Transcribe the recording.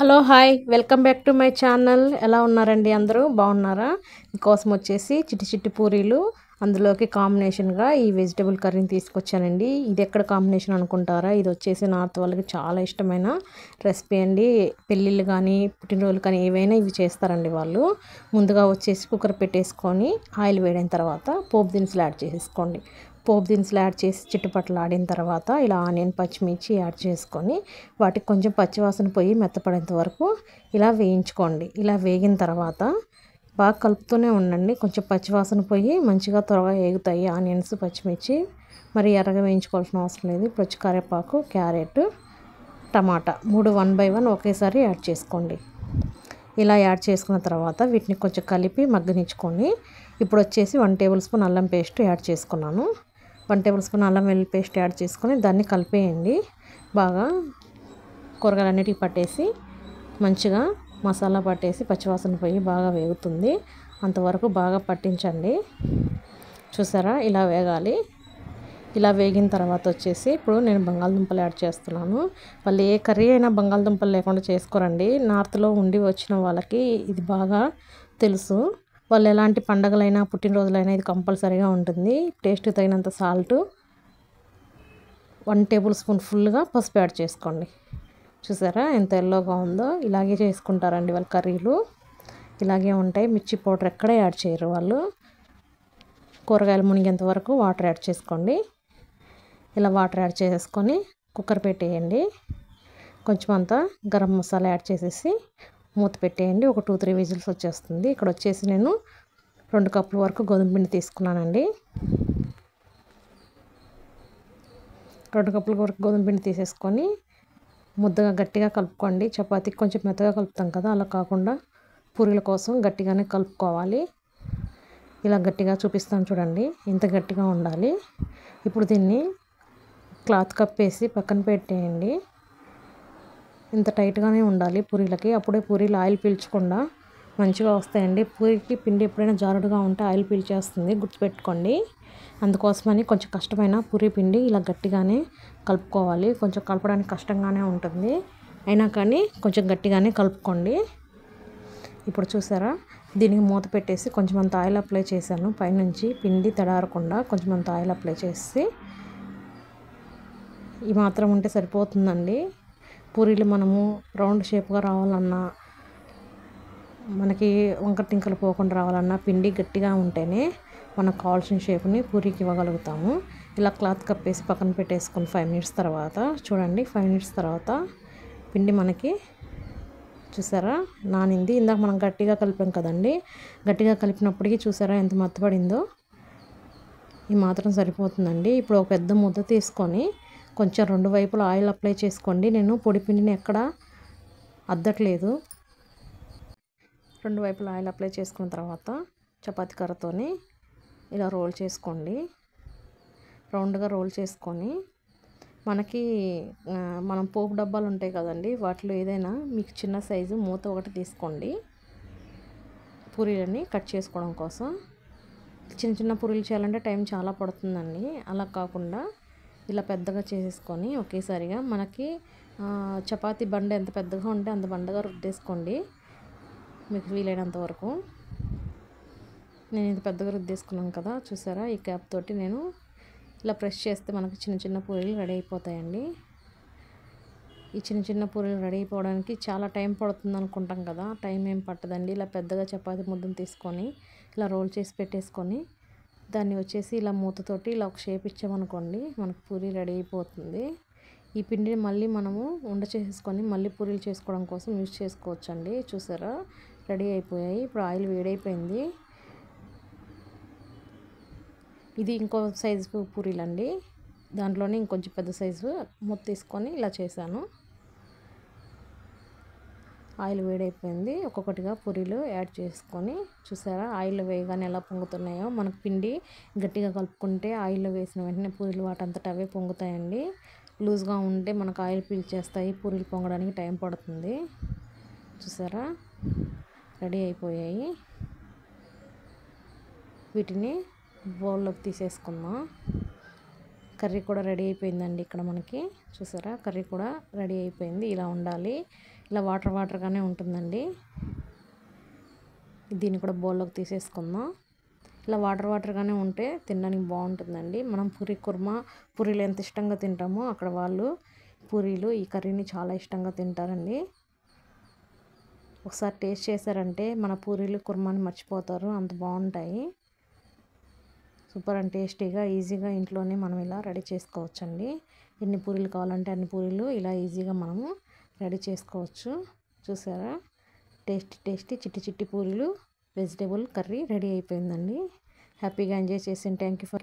Hello hi welcome back to my channel. ఎలా ఉన్నారండి? అందరూ బాగున్నారా? మీకోసం వచ్చేసి చిట్టి చిట్టి పూరీలు, అందులోకి కాంబినేషన్గా ఈ వెజిటబుల్ కర్రీని తీసుకొచ్చానండి. ఇది ఎక్కడ కాంబినేషన్ అనుకుంటారా? ఇది వచ్చేసి నార్త్ వాళ్ళకి చాలా ఇష్టమైన రెసిపీ అండి. పెళ్ళిళ్ళు కానీ పుట్టినరోజులు కానీ ఏవైనా ఇవి చేస్తారండి వాళ్ళు. ముందుగా వచ్చేసి కుక్కర్ పెట్టేసుకొని ఆయిల్ వేడిన తర్వాత పోపు దినుసులు యాడ్ చేసేసుకోండి. పోపు దినుసులు యాడ్ చేసి చిట్టుపట్లు ఆడిన తర్వాత ఇలా ఆనియన్ పచ్చిమిర్చి యాడ్ చేసుకొని వాటికి కొంచెం పచ్చివాసన పోయి మెత్తపడేంత వరకు ఇలా వేయించుకోండి. ఇలా వేగిన తర్వాత బాగా కలుపుతూనే ఉండండి. కొంచెం పచ్చివాసన పోయి మంచిగా త్వరగా వేగుతాయి ఆనియన్స్ పచ్చిమిర్చి. మరి ఎర్రగా వేయించుకోవాల్సిన అవసరం లేదు. ఇప్పుడు వచ్చి కరివేపాకు, క్యారెట్, టమాటా 3 1 బై 1 ఒకేసారి యాడ్ చేసుకోండి. ఇలా యాడ్ చేసుకున్న తర్వాత వీటిని కొంచెం కలిపి మగ్గనిచ్చుకొని ఇప్పుడు వచ్చేసి 1 టేబుల్ స్పూన్ అల్లం పేస్ట్ యాడ్ చేసుకున్నాను. 1 టేబుల్ స్పూన్ అల్లం వెల్లుల్లి పేస్ట్ యాడ్ చేసుకొని దాన్ని కలిపేయండి. బాగా కూరగాయలన్నిటికీ పట్టేసి మంచిగా మసాలా పట్టేసి పచ్చివాసన పోయి బాగా వేగుతుంది. అంతవరకు బాగా పట్టించండి. చూసారా ఇలా వేగాలి. ఇలా వేగిన తర్వాత వచ్చేసి ఇప్పుడు నేను బంగాళదుంపలు యాడ్ చేస్తున్నాను. వాళ్ళు ఏ కర్రీ అయినా బంగాళదుంపలు లేకుండా చేసుకోరండి. నార్త్లో ఉండి వచ్చిన వాళ్ళకి ఇది బాగా తెలుసు. వాళ్ళు ఎలాంటి పండగలైనా పుట్టినరోజులైనా ఇది కంపల్సరీగా ఉంటుంది. టేస్ట్కి తగినంత సాల్ట్, 1 టేబుల్ స్పూన్ ఫుల్గా పసుపు యాడ్ చేసుకోండి. చూసారా ఎంత ఎల్లోగా ఉందో? ఇలాగే చేసుకుంటారండి వాళ్ళ కర్రీలు. ఇలాగే ఉంటాయి. మిర్చి పౌడర్ ఎక్కడ యాడ్ చేయరు వాళ్ళు. కూరగాయలు మునిగేంత వరకు వాటర్ యాడ్ చేసుకోండి. ఇలా వాటర్ యాడ్ చేసుకొని కుక్కర్ పెట్టేయండి. కొంచెం అంతా గరం మసాలా యాడ్ చేసేసి మూత పెట్టేయండి. ఒక 2-3 విజిల్స్ వచ్చేస్తుంది. ఇక్కడ వచ్చేసి నేను 2 కప్పుల వరకు గోధుమ పిండి తీసుకున్నానండి. 2 కప్పుల వరకు గోధుమ పిండి తీసేసుకొని ముద్దగా గట్టిగా కలుపుకోండి. చపాతీకి కొంచెం మెత్తగా కలుపుతాం కదా, అలా కాకుండా పూరీల కోసం గట్టిగానే కలుపుకోవాలి. ఇలా గట్టిగా చూపిస్తాను చూడండి, ఇంత గట్టిగా ఉండాలి. ఇప్పుడు దీన్ని క్లాత్ కప్పేసి పక్కన పెట్టేయండి. ఇంత టైట్గానే ఉండాలి పూరీలకి. అప్పుడే పూరీలు ఆయిల్ పీల్చకుండా మంచిగా వస్తాయండి. పూరికి పిండి ఎప్పుడైనా జారుడుగా ఉంటే ఆయిల్ పీల్చేస్తుంది, గుర్తుపెట్టుకోండి. అందుకోసమని కొంచెం కష్టమైన పూరీ పిండి ఇలా గట్టిగానే కలుపుకోవాలి. కొంచెం కలపడానికి కష్టంగానే ఉంటుంది, అయినా కానీ కొంచెం గట్టిగానే కలుపుకోండి. ఇప్పుడు చూసారా, దీనికి మూత పెట్టేసి కొంచెం అంత ఆయిల్ అప్లై చేశాను. పైనుంచి పిండి తడారకుండా కొంచెం అంత ఆయిల్ అప్లై చేసి ఈ మాత్రం ఉంటే సరిపోతుందండి. పూరీలు మనము రౌండ్ షేప్గా రావాలన్నా, మనకి వంకర టింకలు పోకుండా రావాలన్నా పిండి గట్టిగా ఉంటేనే మనకు కావాల్సిన షేప్ని పూరీకి ఇవ్వగలుగుతాము. ఇలా క్లాత్ కప్పేసి పక్కన పెట్టేసుకొని 5 మినిట్స్ తర్వాత చూడండి, 5 మినిట్స్ తర్వాత పిండి మనకి చూసారా నానింది. ఇందాక మనం గట్టిగా కలిపాం కదండి, గట్టిగా కలిపినప్పటికీ చూసారా ఎంత మెత్తబడిందో? ఈ మాత్రం సరిపోతుందండి. ఇప్పుడు ఒక పెద్ద ముద్ద తీసుకొని కొంచెం 2 వైపులా ఆయిల్ అప్లై చేసుకోండి. నేను పొడి పిండిని ఎక్కడ అద్దట్లేదు. 2 వైపులా ఆయిల్ అప్లై చేసుకున్న తర్వాత చపాతీ కర్రతోని ఇలా రోల్ చేసుకోండి. రౌండ్గా రోల్ చేసుకొని మనకి మనం పోపు డబ్బాలు ఉంటాయి కదండి, వాటిలో ఏదైనా మీకు చిన్న సైజు మూత ఒకటి తీసుకోండి. పూరీలని కట్ చేసుకోవడం కోసం. చిన్న చిన్న పూరీలు చేయాలంటే టైం చాలా పడుతుందండి. అలా కాకుండా ఇలా పెద్దగా చేసేసుకొని ఒకేసారిగా మనకి చపాతీ బండ ఎంత పెద్దగా ఉంటే అంత బండగా రుద్దేసుకోండి మీకు వీలైనంత వరకు. నేను ఇంత పెద్దగా రుద్దేసుకున్నాను కదా, చూసారా? ఈ క్యాప్ తోటి నేను ఇలా ప్రెస్ చేస్తే మనకి చిన్న చిన్న పూరీలు రెడీ అయిపోతాయండి. ఈ చిన్న చిన్న పూరీలు రెడీ అయిపోవడానికి చాలా టైం పడుతుంది అనుకుంటాం కదా, టైం ఏం పట్టదండి. ఇలా పెద్దగా చపాతీ ముద్దను తీసుకొని ఇలా రోల్ చేసి పెట్టేసుకొని దాన్ని వచ్చేసి ఇలా మూతతోటి ఇలా ఒక షేప్ ఇచ్చామనుకోండి, మనకు పూరీ రెడీ అయిపోతుంది. ఈ పిండిని మళ్ళీ మనము ఉండ చేసేసుకొని మళ్ళీ పూరీలు చేసుకోవడం కోసం యూజ్ చేసుకోవచ్చండి. చూసారా రెడీ అయిపోయాయి. ఇప్పుడు ఆయిల్ వేడైపోయింది. ఇది ఇంకో సైజు పూరీలండి, దాంట్లోనే ఇంకొంచెం పెద్ద సైజు మూత తీసుకొని ఇలా చేశాను. ఆయిల్ వేడైపోయింది. ఒక్కొక్కటిగా పూరీలు యాడ్ చేసుకొని చూసారా ఆయిల్ వేయగానే ఎలా పొంగుతున్నాయో? మనకు పిండి గట్టిగా కలుపుకుంటే ఆయిల్లో వేసిన వెంటనే పూరీలు వాటంతట అవే పొంగుతాయండి. లూజ్గా ఉంటే మనకు ఆయిల్ పీల్చేస్తాయి, పూరీలు పొంగడానికి టైం పడుతుంది. చూసారా రెడీ అయిపోయాయి. వీటిని బౌల్లోకి తీసేసుకుందాం. కర్రీ కూడా రెడీ అయిపోయిందండి. ఇక్కడ మనకి చూసారా కర్రీ కూడా రెడీ అయిపోయింది. ఇలా ఉండాలి. ఇలా వాటర్ వాటర్గానే ఉంటుందండి. దీన్ని కూడా బౌల్లోకి తీసేసుకుందాం. ఇలా వాటర్ వాటర్గానే ఉంటే తినడానికి బాగుంటుందండి. మనం పూరీ కుర్మా, పూరీలు ఎంత ఇష్టంగా తింటామో అక్కడ వాళ్ళు పూరీలు ఈ కర్రీని చాలా ఇష్టంగా తింటారండి. ఒకసారి టేస్ట్ చేశారంటే మన పూరీలు కుర్మాని మర్చిపోతారు, అంత బాగుంటాయి. సూపర్ అండ్ టేస్టీగా ఈజీగా ఇంట్లోనే మనం ఇలా రెడీ చేసుకోవచ్చండి. ఎన్ని పూరీలు కావాలంటే అన్ని పూరీలు ఇలా ఈజీగా మనము రెడీ చేసుకోవచ్చు. చూసారా, టేస్టీ చిట్టి చిట్టి పూరీలు వెజిటేబుల్ కర్రీ రెడీ అయిపోయిందండి. హ్యాపీగా ఎంజాయ్ చేసి థ్యాంక్ యూ ఫర్